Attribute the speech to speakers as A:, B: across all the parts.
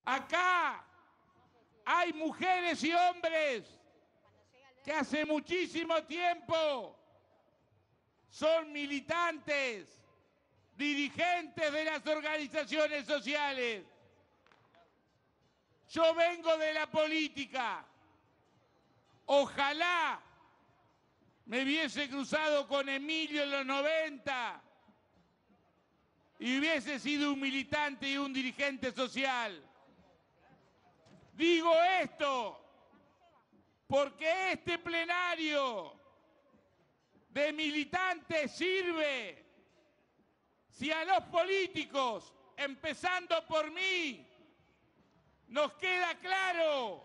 A: Acá hay mujeres y hombres que hace muchísimo tiempo son militantes, dirigentes de las organizaciones sociales. Yo vengo de la política. Ojalá me hubiese cruzado con Emilio en los 90 y hubiese sido un militante y un dirigente social. Digo esto porque este plenario de militantes sirve si a los políticos, empezando por mí, nos queda claro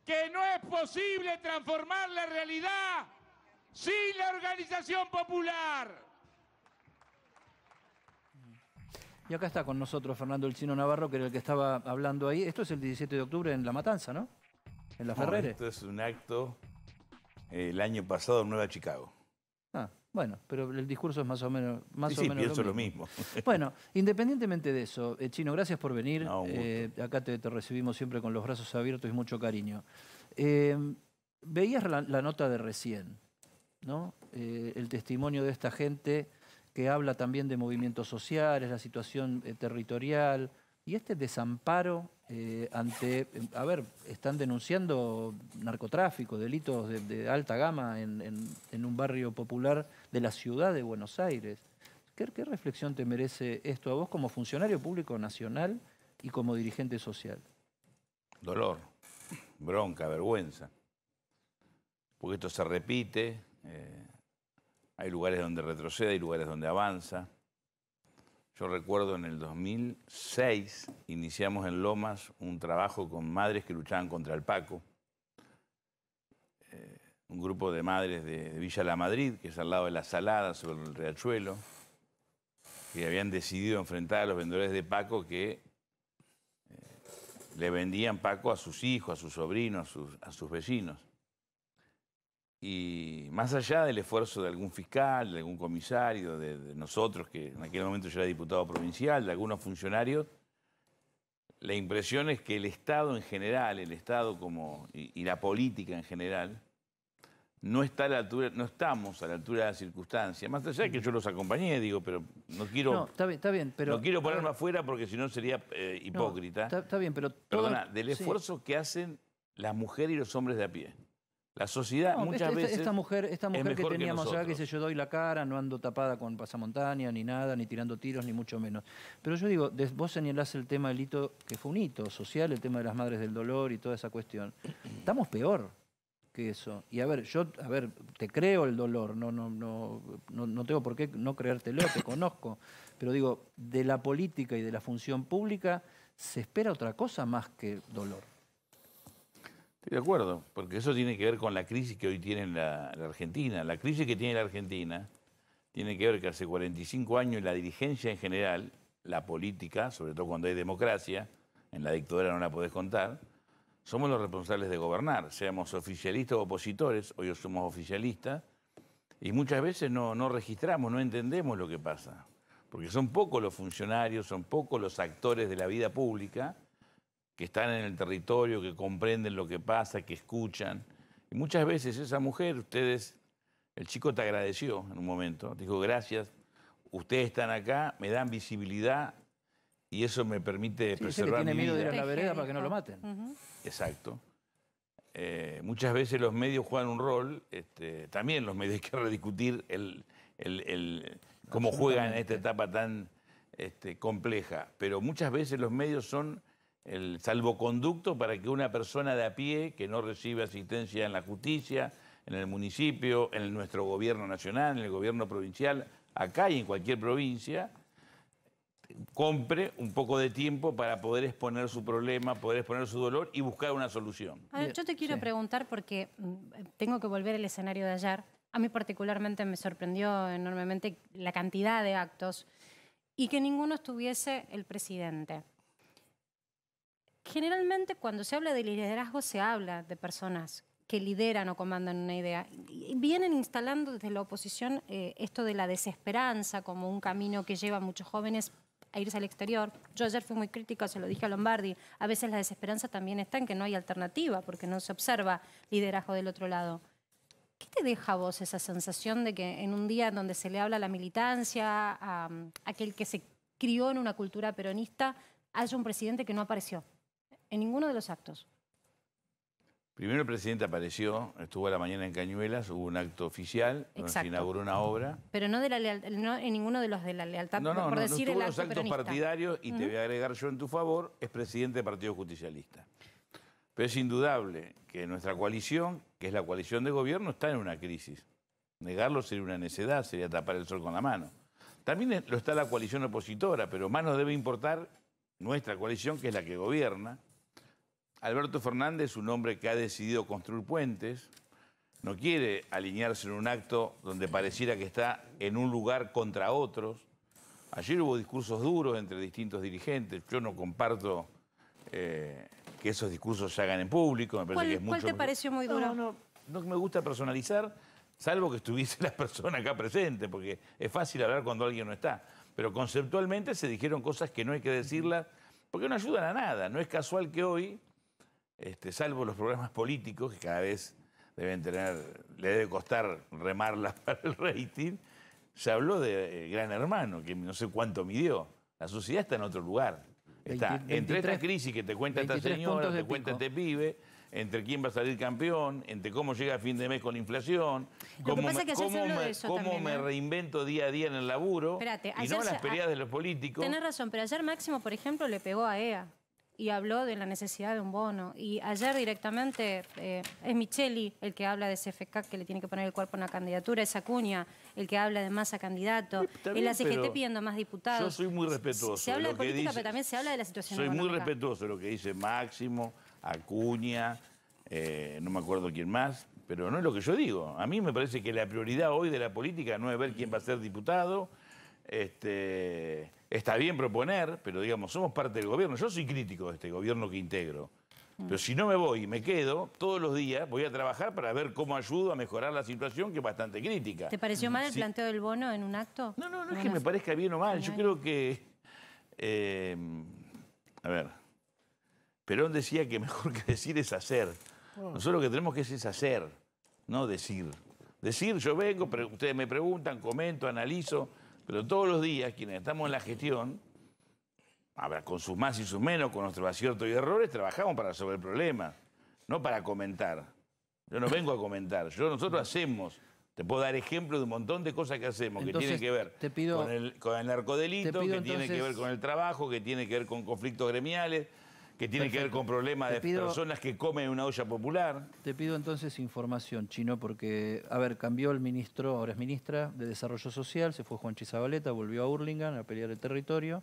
A: que no es posible transformar la realidad sin la organización popular.
B: Y acá está con nosotros Fernando El Chino Navarro, que era el que estaba hablando ahí. Esto es el 17 de octubre en La Matanza, ¿no? En La Ferrere.
C: Esto es un acto el año pasado en Nueva Chicago.
B: Ah, bueno, pero el discurso es más o menos,
C: Sí, pienso lo mismo.
B: Bueno, independientemente de eso, Chino, gracias por venir.
C: No, un gusto.
B: Acá te recibimos siempre con los brazos abiertos y mucho cariño. Veías la nota de recién, ¿no? El testimonio de esta gente que habla también de movimientos sociales, la situación territorial y este desamparo ante... A ver, están denunciando narcotráfico, delitos de alta gama en un barrio popular de la ciudad de Buenos Aires. ¿Qué reflexión te merece esto a vos como funcionario público nacional y como dirigente social?
C: Dolor, bronca, vergüenza. Porque esto se repite. Hay lugares donde retrocede, hay lugares donde avanza. Yo recuerdo en el 2006 iniciamos en Lomas un trabajo con madres que luchaban contra el Paco. Un grupo de madres de Villa La Madrid, que es al lado de La Salada, sobre el Riachuelo, que habían decidido enfrentar a los vendedores de Paco que le vendían Paco a sus hijos, a sus sobrinos, a sus vecinos. Y más allá del esfuerzo de algún fiscal, de algún comisario, de nosotros, que en aquel momento yo era diputado provincial, de algunos funcionarios, la impresión es que el Estado en general, el Estado y la política en general, no está a la altura, no estamos a la altura de las circunstancias. Más allá de que yo los acompañé, digo, pero no quiero...
B: No, está bien, pero...
C: No quiero ponerme afuera porque si no sería hipócrita.
B: No, está bien, pero...
C: Perdona, del esfuerzo que hacen las mujeres y los hombres de a pie. La sociedad muchas veces
B: esta mujer que teníamos acá, que
C: nosotros.
B: yo doy la cara, no ando tapada con pasamontaña, ni nada, ni tirando tiros, ni mucho menos. Pero yo digo, vos señalás el tema del hito, que fue un hito social, el tema de las madres del dolor y toda esa cuestión. Estamos peor que eso. Y a ver, te creo el dolor, no tengo por qué no creértelo, te conozco. Pero digo, de la política y de la función pública se espera otra cosa más que dolor.
C: Estoy de acuerdo, porque eso tiene que ver con la crisis que hoy tiene la Argentina. La crisis que tiene la Argentina tiene que ver que hace 45 años la dirigencia en general, la política, sobre todo cuando hay democracia, en la dictadura no la podés contar, somos los responsables de gobernar, seamos oficialistas o opositores, hoy somos oficialistas, y muchas veces no registramos, no entendemos lo que pasa, porque son pocos los funcionarios, son pocos los actores de la vida pública que están en el territorio, que comprenden lo que pasa, que escuchan. Y muchas veces esa mujer, el chico te agradeció en un momento, te dijo gracias, ustedes están acá, me dan visibilidad y eso me permite preservar mi vida.
B: Tiene miedo de ir a la vereda para que no lo maten.
C: Exacto. Muchas veces los medios juegan un rol, también los medios hay que rediscutir cómo juegan en esta etapa tan compleja, pero muchas veces los medios son el salvoconducto para que una persona de a pie que no recibe asistencia en la justicia, en el municipio, en nuestro gobierno nacional, en el gobierno provincial, acá y en cualquier provincia, compre un poco de tiempo para poder exponer su problema, poder exponer su dolor y buscar una solución.
D: A ver, yo te quiero preguntar porque tengo que volver al escenario de ayer. A mí particularmente me sorprendió enormemente la cantidad de actos y que ninguno estuviese el presidente. Generalmente cuando se habla de liderazgo se habla de personas que lideran o comandan una idea. Y vienen instalando desde la oposición esto de la desesperanza como un camino que lleva a muchos jóvenes a irse al exterior. Yo ayer fui muy crítica, se lo dije a Lombardi. A veces la desesperanza también está en que no hay alternativa, porque no se observa liderazgo del otro lado. ¿Qué te deja a vos esa sensación de que en un día donde se le habla a la militancia, a aquel que se crió en una cultura peronista, haya un presidente que no apareció en ninguno de los actos?
C: Primero el presidente apareció, estuvo a la mañana en Cañuelas, hubo un acto oficial, donde se
D: Exacto.
C: inauguró una obra.
D: Pero no, de la no en ninguno de los de la lealtad, por decir
C: no
D: el
C: estuvo en
D: acto
C: los actos
D: peronista.
C: partidarios y te voy a agregar yo en tu favor, es presidente del Partido Justicialista. Pero es indudable que nuestra coalición, que es la coalición de gobierno, está en una crisis. Negarlo sería una necedad, sería tapar el sol con la mano. También lo está la coalición opositora, pero más nos debe importar nuestra coalición, que es la que gobierna. Alberto Fernández es un hombre que ha decidido construir puentes, no quiere alinearse en un acto donde pareciera que está en un lugar contra otros. Ayer hubo discursos duros entre distintos dirigentes. Yo no comparto que esos discursos se hagan en público. Me parece que es mucho...
D: ¿Cuál te pareció muy duro?
C: No me gusta personalizar, salvo que estuviese la persona acá presente, porque es fácil hablar cuando alguien no está. Pero conceptualmente se dijeron cosas que no hay que decirlas, porque no ayudan a nada. No es casual que hoy, salvo los programas políticos, que cada vez deben tener, le debe costar remarlas para el rating, se habló de Gran Hermano, que no sé cuánto midió. La sociedad está en otro lugar. Está entre esta crisis que te cuenta esta señora, te cuenta este pibe, entre quién va a salir campeón, entre cómo llega a fin de mes con la inflación, cómo me reinvento día a día en el laburo,
D: Espérate,
C: y no las peleas de los políticos.
D: Tenés razón, pero ayer Máximo, por ejemplo, le pegó a EA y habló de la necesidad de un bono. Y ayer directamente es Micheli el que habla de CFK, que le tiene que poner el cuerpo en la candidatura, es Acuña el que habla de Massa candidato,
C: Bien,
D: la CGT pidiendo más diputados.
C: Yo soy muy respetuoso.
D: Se habla de
C: lo que
D: política,
C: dice,
D: pero también se habla de la situación
C: soy
D: económica.
C: muy respetuoso de lo que dice Máximo, Acuña, no me acuerdo quién más, pero no es lo que yo digo. A mí me parece que la prioridad hoy de la política no es ver quién va a ser diputado. Está bien proponer, pero digamos, somos parte del gobierno. Yo soy crítico de este gobierno que integro. Pero si no me voy y me quedo, todos los días voy a trabajar para ver cómo ayudo a mejorar la situación, que es bastante crítica.
D: ¿Te pareció mal el planteo del bono en un acto?
C: No es que me parezca bien o mal. Yo creo que... a ver, Perón decía que mejor que decir es hacer. Nosotros lo que tenemos que es hacer, no decir. Decir, yo vengo, ustedes me preguntan, comento, analizo, pero todos los días quienes estamos en la gestión, con sus más y sus menos, con nuestros aciertos y errores, trabajamos para resolver el problema, no para comentar. Yo no vengo a comentar, nosotros hacemos. Te puedo dar ejemplos de un montón de cosas que hacemos,
B: Entonces,
C: que tienen que ver con el narcodelito, que tienen que ver con el trabajo, que tienen que ver con conflictos gremiales, que tienen que ver con problemas de personas que comen una olla popular.
B: Te pido entonces información, Chino, porque, a ver, cambió el ministro, ahora es ministra de Desarrollo Social, se fue Juanchi Zabaleta, volvió a Hurlingham a pelear el territorio.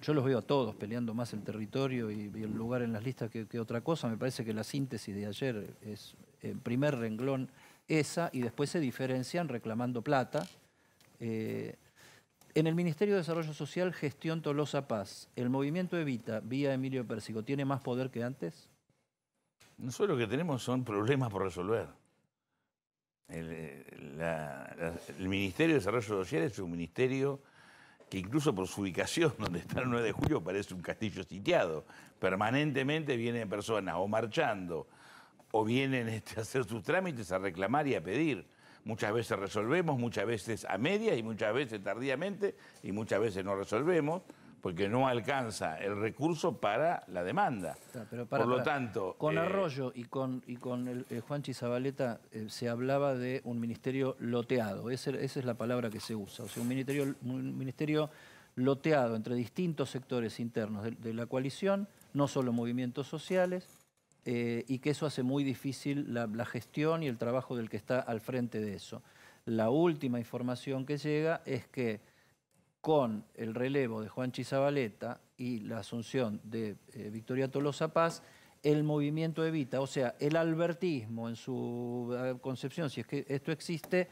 B: Yo los veo a todos peleando más el territorio y el lugar en las listas que otra cosa. Me parece que la síntesis de ayer es, en primer renglón, esa, y después se diferencian reclamando plata. En el Ministerio de Desarrollo Social, gestión Tolosa Paz, ¿el movimiento Evita, vía Emilio Pérsico, tiene más poder que antes?
C: Nosotros lo que tenemos son problemas por resolver. El Ministerio de Desarrollo Social es un ministerio que incluso por su ubicación, donde está el 9 de julio, parece un castillo sitiado. Permanentemente vienen personas o marchando o vienen a hacer sus trámites, a reclamar y a pedir. Muchas veces resolvemos, muchas veces a medias y muchas veces tardíamente y muchas veces no resolvemos porque no alcanza el recurso para la demanda.
B: Pero
C: por lo tanto...
B: Con Arroyo y con el Juanchi Zabaleta se hablaba de un ministerio loteado. Esa es la palabra que se usa. O sea, un ministerio loteado entre distintos sectores internos de la coalición, no solo movimientos sociales, y que eso hace muy difícil la gestión y el trabajo del que está al frente de eso. La última información que llega es que con el relevo de Juanchi Zabaleta y la asunción de Victoria Tolosa Paz, el movimiento Evita, o sea, el albertismo en su concepción, si es que esto existe,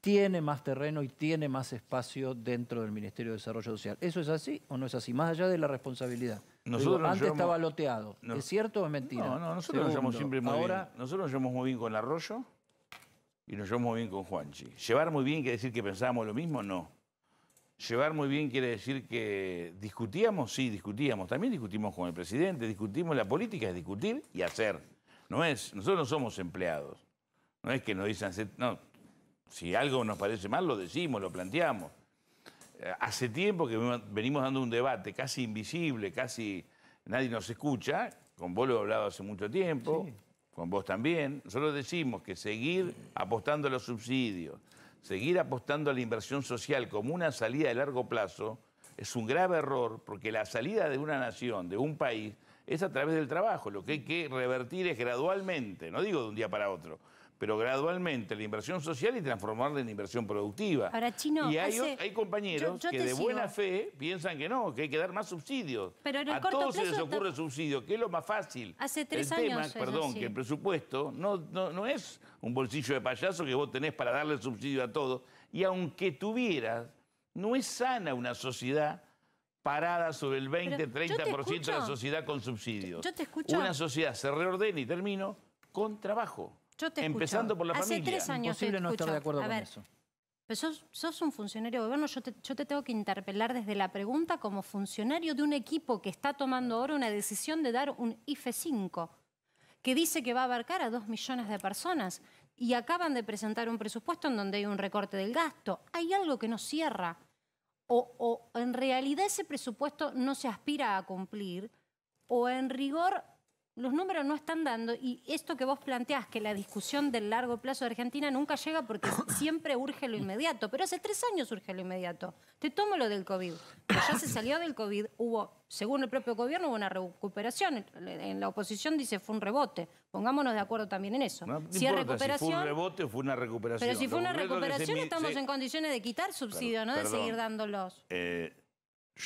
B: tiene más terreno y tiene más espacio dentro del Ministerio de Desarrollo Social. ¿Eso es así o no es así? Más allá de la responsabilidad. Antes estaba loteado. ¿Es cierto o es mentira?
C: No, nosotros nos llevamos siempre muy bien. Nosotros nos llevamos muy bien con Arroyo y nos llevamos muy bien con Juanchi. ¿Llevar muy bien quiere decir que pensábamos lo mismo? No. Llevar muy bien quiere decir que discutíamos, sí, discutíamos. También discutimos con el presidente, discutimos. La política es discutir y hacer. Nosotros no somos empleados. No es que nos dicen, no, si algo nos parece mal, lo decimos, lo planteamos. Hace tiempo que venimos dando un debate casi invisible, casi nadie nos escucha. Con vos lo he hablado hace mucho tiempo, sí. Con vos también. Nosotros decimos que seguir apostando a los subsidios, seguir apostando a la inversión social como una salida de largo plazo es un grave error, porque la salida de una nación, de un país, es a través del trabajo. Lo que hay que revertir es gradualmente, no digo de un día para otro, pero gradualmente la inversión social y transformarla en inversión productiva.
D: Ahora, Chino,
C: y hay compañeros que de buena fe piensan que no, que hay que dar más subsidios.
D: Pero en el
C: a
D: corto
C: todos se
D: plazo
C: les ocurre subsidio, que es lo más fácil.
D: Hace 3
C: el tema,
D: años.
C: Perdón, que el presupuesto no es un bolsillo de payaso que vos tenés para darle subsidio a todos. Y aunque tuvieras, no es sana una sociedad parada sobre el 20-30% de la sociedad con subsidios.
D: Yo te escucho.
C: Una sociedad se reordena, y termino, con trabajo.
D: Yo te
C: empezando
D: escucho.
C: por la
D: Hace
C: familia.
D: 3 años
B: Imposible no estar de acuerdo con eso.
D: Pero sos un funcionario de gobierno, yo te tengo que interpelar desde la pregunta como funcionario de un equipo que está tomando ahora una decisión de dar un IFE 5, que dice que va a abarcar a 2 millones de personas. Y acaban de presentar un presupuesto en donde hay un recorte del gasto. Hay algo que no cierra. O en realidad ese presupuesto no se aspira a cumplir, o en rigor los números no están dando, y esto que vos planteás, que la discusión del largo plazo de Argentina nunca llega porque siempre urge lo inmediato, pero hace 3 años urge lo inmediato. Te tomo lo del COVID. Pero ya se salió del COVID, según el propio gobierno, hubo una recuperación. En la oposición dice fue un rebote. Pongámonos de acuerdo también en eso.
C: No
D: si es recuperación,
C: si fue un rebote o fue una recuperación.
D: Pero si fue una recuperación, estamos en condiciones de quitar subsidios, no de seguir dándolos.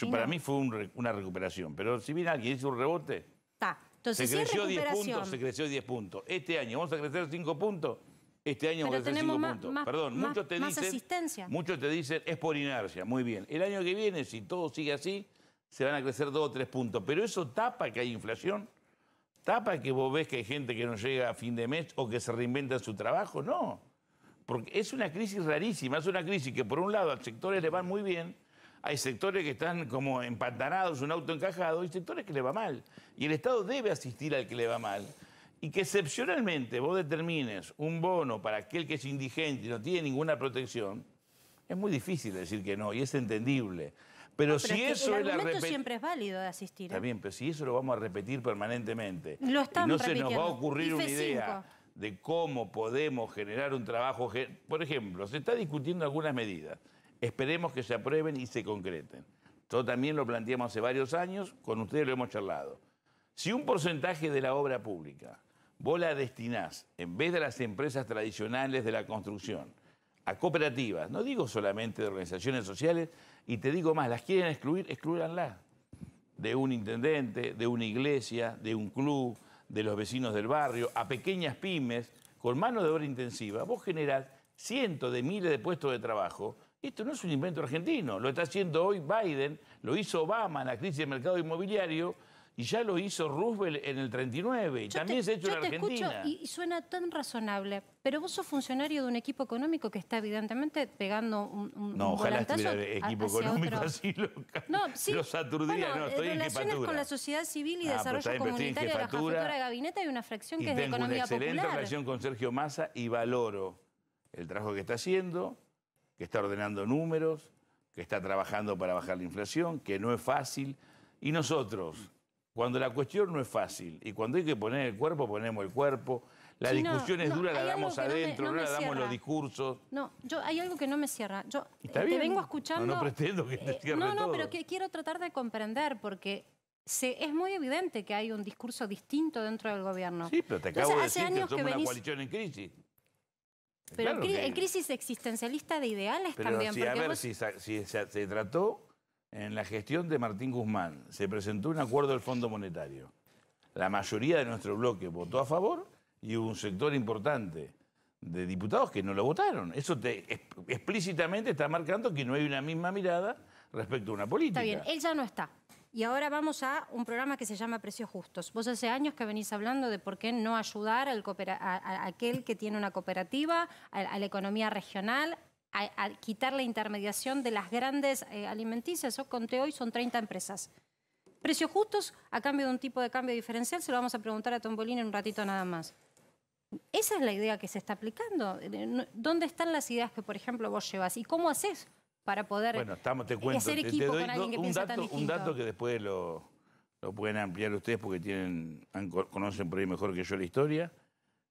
C: Para mí fue una recuperación, pero si viene alguien y dice un rebote...
D: Está. Entonces,
C: se creció 10 puntos, se creció 10 puntos. Este año vamos a crecer 5 puntos, este año vamos a crecer 5 puntos. Perdón, muchos te dicen es por inercia, muy bien. El año que viene, si todo sigue así, se van a crecer 2 o 3 puntos. Pero eso tapa que hay inflación, tapa que vos ves que hay gente que no llega a fin de mes o que se reinventa su trabajo, no. Porque es una crisis rarísima, es una crisis que por un lado a sectores le van muy bien, hay sectores que están como empantanados, un auto encajado, y sectores que le va mal. Y el Estado debe asistir al que le va mal. Y que excepcionalmente vos determines un bono para aquel que es indigente y no tiene ninguna protección, es muy difícil decir que no, y es entendible. Pero si eso es
D: el argumento siempre es válido de asistir.
C: Está bien, pero si eso lo vamos a repetir permanentemente,
D: lo están
C: y no
D: repitiendo.
C: Se nos va a ocurrir una idea de cómo podemos generar un trabajo... Por ejemplo, se está discutiendo algunas medidas. Esperemos que se aprueben y se concreten. Yo también lo planteamos hace varios años, con ustedes lo hemos charlado. Si un porcentaje de la obra pública vos la destinás, en vez de las empresas tradicionales de la construcción, a cooperativas, no digo solamente de organizaciones sociales, y te digo más, las quieren excluir, exclúyanlas. De un intendente, de una iglesia, de un club, de los vecinos del barrio, a pequeñas pymes, con mano de obra intensiva, vos generás cientos de miles de puestos de trabajo. Esto no es un invento argentino, lo está haciendo hoy Biden, lo hizo Obama en la crisis del mercado inmobiliario y ya lo hizo Roosevelt en el 39 y también se ha hecho en Argentina.
D: Escucho y suena tan razonable, pero vos sos funcionario de un equipo económico que está evidentemente pegando un
C: No, ojalá
D: volantazo
C: estuviera equipo económico así los aturdía, no, estoy en
D: relaciones con la sociedad civil y desarrollo comunitario de la jefatura de gabinete hay una fracción que es de economía popular.
C: Tengo una excelente relación con Sergio Massa y valoro el trabajo que está haciendo, que está ordenando números, que está trabajando para bajar la inflación, que no es fácil. Y nosotros, cuando la cuestión no es fácil y cuando hay que poner el cuerpo, ponemos el cuerpo. La discusión es dura, la damos adentro, no la damos los discursos.
D: No, hay algo que no me cierra. Yo
C: ¿Está
D: te
C: bien?
D: vengo escuchando...
C: No pretendo que te cierre todo.
D: No, pero quiero tratar de comprender porque... es muy evidente que hay un discurso distinto dentro del gobierno.
C: Sí, pero te acabo de decir que somos una coalición en crisis.
D: Pero claro en crisis existencialista de ideales también.
C: Sí, a ver, si se trató en la gestión de Martín Guzmán, se presentó un acuerdo del Fondo Monetario. La mayoría de nuestro bloque votó a favor y hubo un sector importante de diputados que no lo votaron. Eso explícitamente está marcando que no hay una misma mirada respecto a una política.
D: Está bien, él ya no está. Y ahora vamos a un programa que se llama Precios Justos. Vos hace años que venís hablando de por qué no ayudar a aquel que tiene una cooperativa, a la economía regional. a quitar la intermediación de las grandes alimenticias. Yo conté hoy, son 30 empresas. Precios justos a cambio de un tipo de cambio diferencial, se lo vamos a preguntar a Tombolini en un ratito nada más. Esa es la idea que se está aplicando. ¿Dónde están las ideas que, por ejemplo, vos llevas? ¿Y cómo haces para poder
C: te cuento,
D: hacer
C: te
D: equipo
C: doy
D: con alguien que piensa tan distinto?
C: un dato que después lo pueden ampliar ustedes porque conocen por ahí mejor que yo la historia,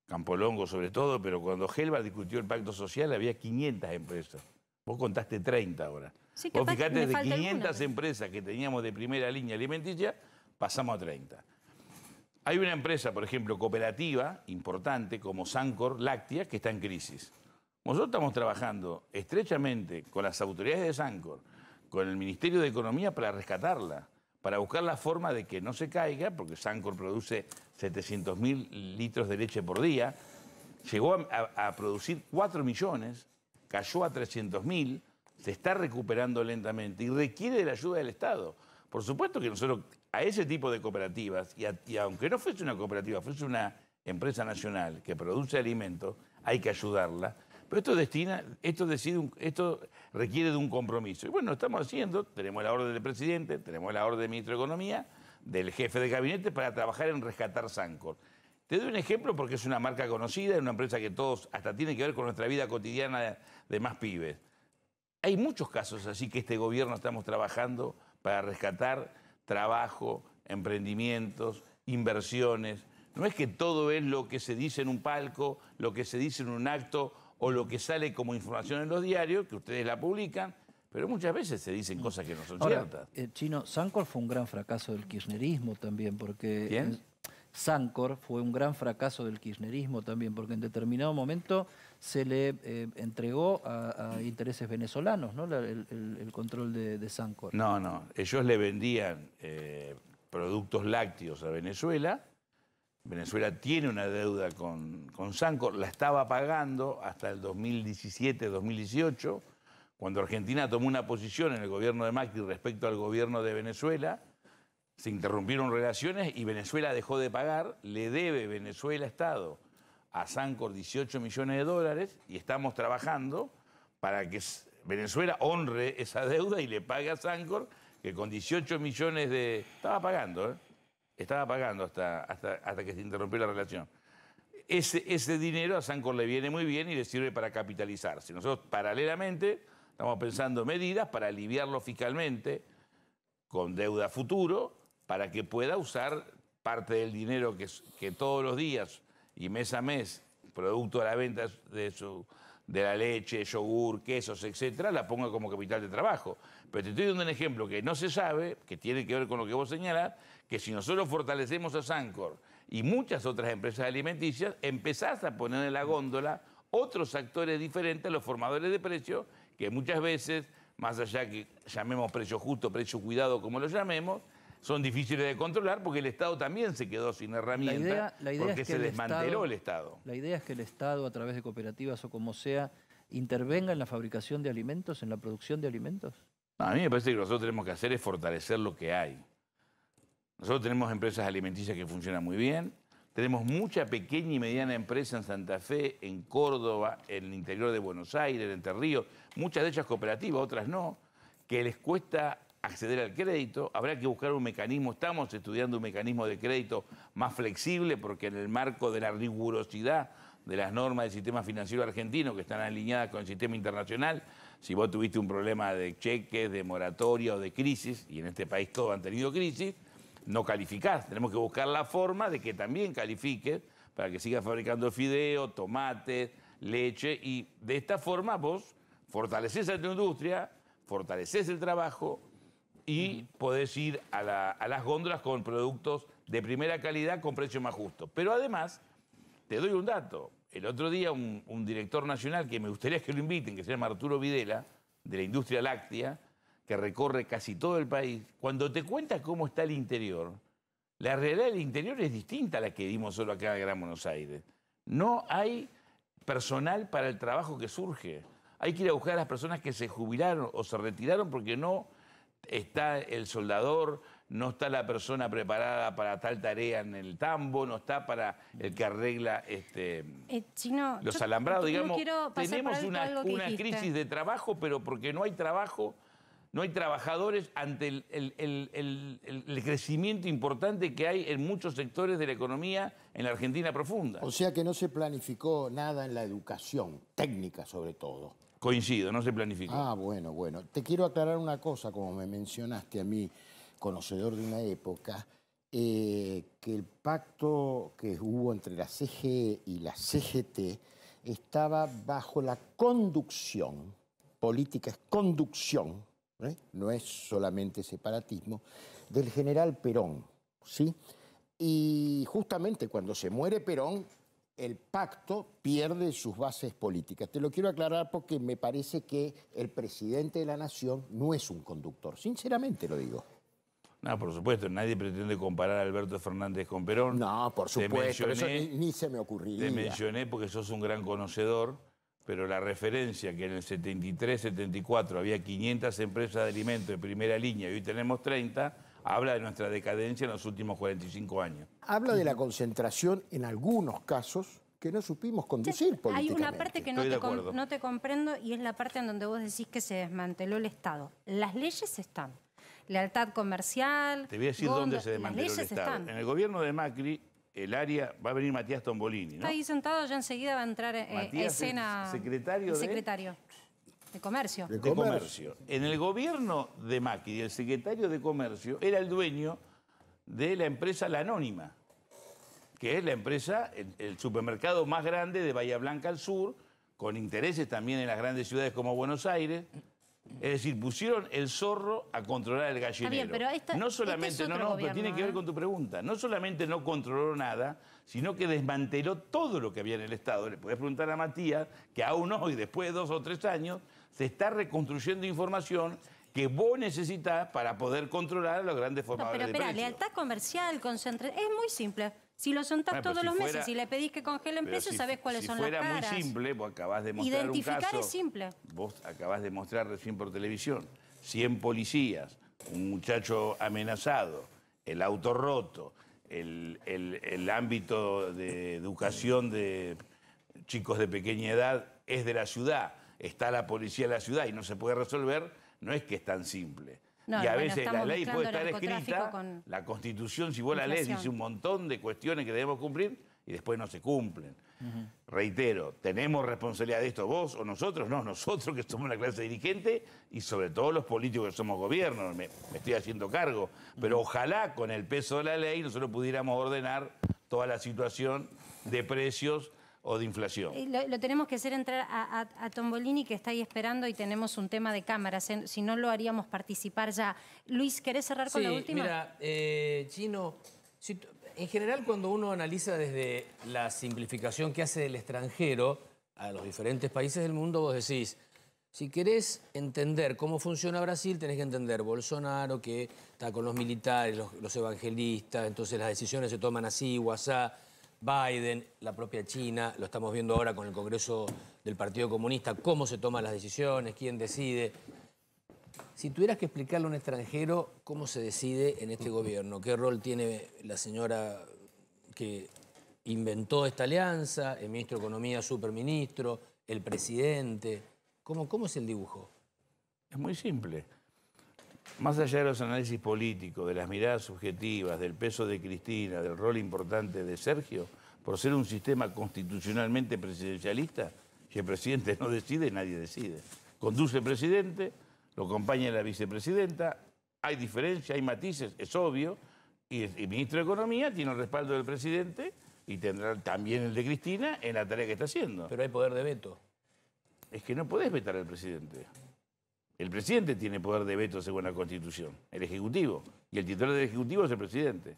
C: Campolongo sobre todo, pero cuando Helva discutió el pacto social había 500 empresas. Vos contaste 30 ahora.
D: Sí,
C: vos fijate, de 500
D: alguna,
C: empresas que teníamos de primera línea alimenticia, pasamos a 30. Hay una empresa, por ejemplo, cooperativa, importante, como Sancor Láctea, que está en crisis. Nosotros estamos trabajando estrechamente con las autoridades de Sancor, con el Ministerio de Economía para rescatarla, para buscar la forma de que no se caiga, porque Sancor produce 700.000 litros de leche por día, llegó a producir 4 millones, cayó a 300.000, se está recuperando lentamente y requiere de la ayuda del Estado. Por supuesto que nosotros a ese tipo de cooperativas, y aunque no fuese una cooperativa, fuese una empresa nacional que produce alimentos, hay que ayudarla. Pero esto requiere de un compromiso. Y bueno, lo estamos haciendo, tenemos la orden del presidente, tenemos la orden del ministro de Economía, del jefe de gabinete para trabajar en rescatar Sancor. Te doy un ejemplo porque es una marca conocida, es una empresa que todos, hasta tiene que ver con nuestra vida cotidiana de más pibes. Hay muchos casos así que este gobierno estamos trabajando para rescatar trabajo, emprendimientos, inversiones. No es que todo es lo que se dice en un palco, lo que se dice en un acto o lo que sale como información en los diarios, que ustedes la publican, pero muchas veces se dicen cosas que no son ciertas.
B: Chino, Sancor fue un gran fracaso del kirchnerismo también, porque...
C: ¿Quién?
B: Sancor fue un gran fracaso del kirchnerismo también, porque en determinado momento se le entregó a intereses venezolanos, ¿no? El control de Sancor.
C: No. Ellos le vendían productos lácteos a Venezuela. Venezuela tiene una deuda con Sancor, la estaba pagando hasta el 2017-2018, cuando Argentina tomó una posición en el gobierno de Macri respecto al gobierno de Venezuela. Se interrumpieron relaciones y Venezuela dejó de pagar. Le debe Venezuela Estado a Sancor 18 millones de dólares y estamos trabajando para que Venezuela honre esa deuda y le pague a Sancor, que con 18 millones de... Estaba pagando hasta que se interrumpió la relación. Ese dinero a Sancor le viene muy bien y le sirve para capitalizarse. Nosotros paralelamente estamos pensando medidas para aliviarlo fiscalmente con deuda futuro, para que pueda usar parte del dinero que todos los días y mes a mes, producto de la venta de la leche, yogur, quesos, etcétera, la ponga como capital de trabajo. Pero te estoy dando un ejemplo que no se sabe, que tiene que ver con lo que vos señalás, que si nosotros fortalecemos a Sancor y muchas otras empresas alimenticias, empezás a poner en la góndola otros actores diferentes a los formadores de precios, que muchas veces, más allá que llamemos precio justo, precio cuidado, como lo llamemos, son difíciles de controlar porque el Estado también se quedó sin herramientas porque se desmanteló el Estado.
B: La idea es que el Estado, a través de cooperativas o como sea, intervenga en la fabricación de alimentos, en la producción de alimentos.
C: No, a mí me parece que lo que nosotros tenemos que hacer es fortalecer lo que hay. Nosotros tenemos empresas alimenticias que funcionan muy bien, tenemos mucha pequeña y mediana empresa en Santa Fe, en Córdoba, en el interior de Buenos Aires, en Entre Ríos, muchas de ellas cooperativas, otras no, que les cuesta acceder al crédito. Habrá que buscar un mecanismo, estamos estudiando un mecanismo de crédito más flexible porque en el marco de la rigurosidad de las normas del sistema financiero argentino que están alineadas con el sistema internacional, si vos tuviste un problema de cheques, de moratoria o de crisis, y en este país todos han tenido crisis, no calificás. Tenemos que buscar la forma de que también califiques para que sigas fabricando fideo, tomates, leche, y de esta forma vos fortalecés a tu industria, fortalecés el trabajo y podés ir a las góndolas con productos de primera calidad con precio más justo. Pero además, te doy un dato. El otro día un director nacional que me gustaría que lo inviten, que se llama Arturo Videla, de la industria láctea, que recorre casi todo el país, cuando te cuenta cómo está el interior, la realidad del interior es distinta a la que vimos solo acá en Gran Buenos Aires. No hay personal para el trabajo que surge. Hay que ir a buscar a las personas que se jubilaron o se retiraron porque no está el soldador, no está la persona preparada para tal tarea en el tambo, no está para el que arregla
D: Chino,
C: los
D: yo
C: alambrados.
D: no
C: Digamos,
D: quiero pasar
C: tenemos
D: por alto algo que
C: una
D: dijiste.
C: crisis de trabajo, pero porque no hay trabajo, no hay trabajadores ante el crecimiento importante que hay en muchos sectores de la economía en la Argentina profunda.
E: O sea que no se planificó nada en la educación, técnica sobre todo.
C: Coincido, no se planificó.
E: Ah, bueno, bueno. Te quiero aclarar una cosa, como me mencionaste a mí, conocedor de una época, que el pacto que hubo entre la CGE y la CGT estaba bajo la conducción, política es conducción, no es solamente separatismo, del general Perón, ¿sí? Y justamente cuando se muere Perón, el pacto pierde sus bases políticas. Te lo quiero aclarar porque me parece que el presidente de la nación no es un conductor, sinceramente lo digo.
C: No, por supuesto, nadie pretende comparar a Alberto Fernández con Perón.
E: No, por supuesto, eso ni se me ocurriría.
C: Te mencioné porque sos un gran conocedor, pero la referencia que en el 73, 74 había 500 empresas de alimentos de primera línea y hoy tenemos 30, habla de nuestra decadencia en los últimos 45 años.
E: Habla de la concentración en algunos casos que no supimos conducir políticamente.
D: Hay una parte que no te comprendo y es la parte en donde vos decís que se desmanteló el Estado. Las leyes están. Lealtad comercial.
C: Te voy a decir dónde se desmanteló el Estado.
D: Están.
C: En el gobierno de Macri, el área, va a venir Matías Tombolini, ¿no?
D: Está ahí sentado, ya enseguida va a entrar escena.
C: Secretario
D: de Comercio.
C: De Comercio. En el gobierno de Macri, el secretario de Comercio era el dueño de la empresa La Anónima, que es la empresa, el supermercado más grande de Bahía Blanca al sur, con intereses también en las grandes ciudades como Buenos Aires. Es decir, pusieron el zorro a controlar el gallinero.
D: Está bien, pero
C: no solamente, pero tiene que ver con tu pregunta. No solamente no controló nada, sino que desmanteló todo lo que había en el Estado. Le podés preguntar a Matías que aún hoy, después de 2 o 3 años, se está reconstruyendo información que vos necesitás para poder controlar a los grandes formadores de precios.
D: Pero lealtad comercial, concentración, es muy simple. Si lo sentás todos los meses y le pedís que congelen precios, sabés cuáles son las caras.
C: Si fuera muy simple, vos acabás de mostrar un caso.
D: Identificar es simple.
C: Vos acabás de mostrar recién por televisión 100 policías, un muchacho amenazado, el auto roto, el ámbito de educación de chicos de pequeña edad es de la ciudad, está la policía de la ciudad y no se puede resolver, no es que es tan simple.
D: No,
C: y a veces la ley puede estar
D: narcotráfico
C: escrita, la Constitución, si vos la lees, dice un montón de cuestiones que debemos cumplir y después no se cumplen. Reitero, ¿tenemos responsabilidad de esto vos o nosotros? No, nosotros que somos la clase dirigente y sobre todo los políticos que somos gobierno, me estoy haciendo cargo. Pero ojalá con el peso de la ley nosotros pudiéramos ordenar toda la situación de precios o de inflación.
D: Lo tenemos que hacer entrar a Tombolini, que está ahí esperando, y tenemos un tema de cámaras. Si no, lo haríamos participar ya. Luis, ¿querés cerrar con la última?
F: Mira, Chino, en general cuando uno analiza desde la simplificación que hace del extranjero a los diferentes países del mundo, vos decís, si querés entender cómo funciona Brasil, tenés que entender Bolsonaro, que está con los militares, los evangelistas, entonces las decisiones se toman así o asá. Biden, la propia China, lo estamos viendo ahora con el Congreso del Partido Comunista, cómo se toman las decisiones, quién decide. Si tuvieras que explicarle a un extranjero cómo se decide en este gobierno, qué rol tiene la señora que inventó esta alianza, el ministro de Economía, superministro, el presidente, ¿cómo es el dibujo?
C: Es muy simple. Más allá de los análisis políticos, de las miradas subjetivas, del peso de Cristina, del rol importante de Sergio, por ser un sistema constitucionalmente presidencialista, si el presidente no decide, nadie decide. Conduce el presidente, lo acompaña la vicepresidenta, hay diferencia, hay matices, es obvio, y el ministro de Economía tiene el respaldo del presidente y tendrá también el de Cristina en la tarea que está haciendo.
F: Pero hay poder de veto.
C: Es que no podés vetar al presidente. El presidente tiene poder de veto según la Constitución, el Ejecutivo. Y el titular del Ejecutivo es el presidente.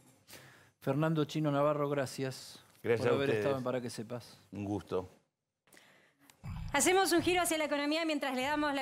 B: Fernando Chino Navarro, gracias.
C: Gracias
B: por
C: a
B: haber
C: ustedes.
B: estado en Para que Sepas.
C: Un gusto.
D: Hacemos un giro hacia la economía mientras le damos la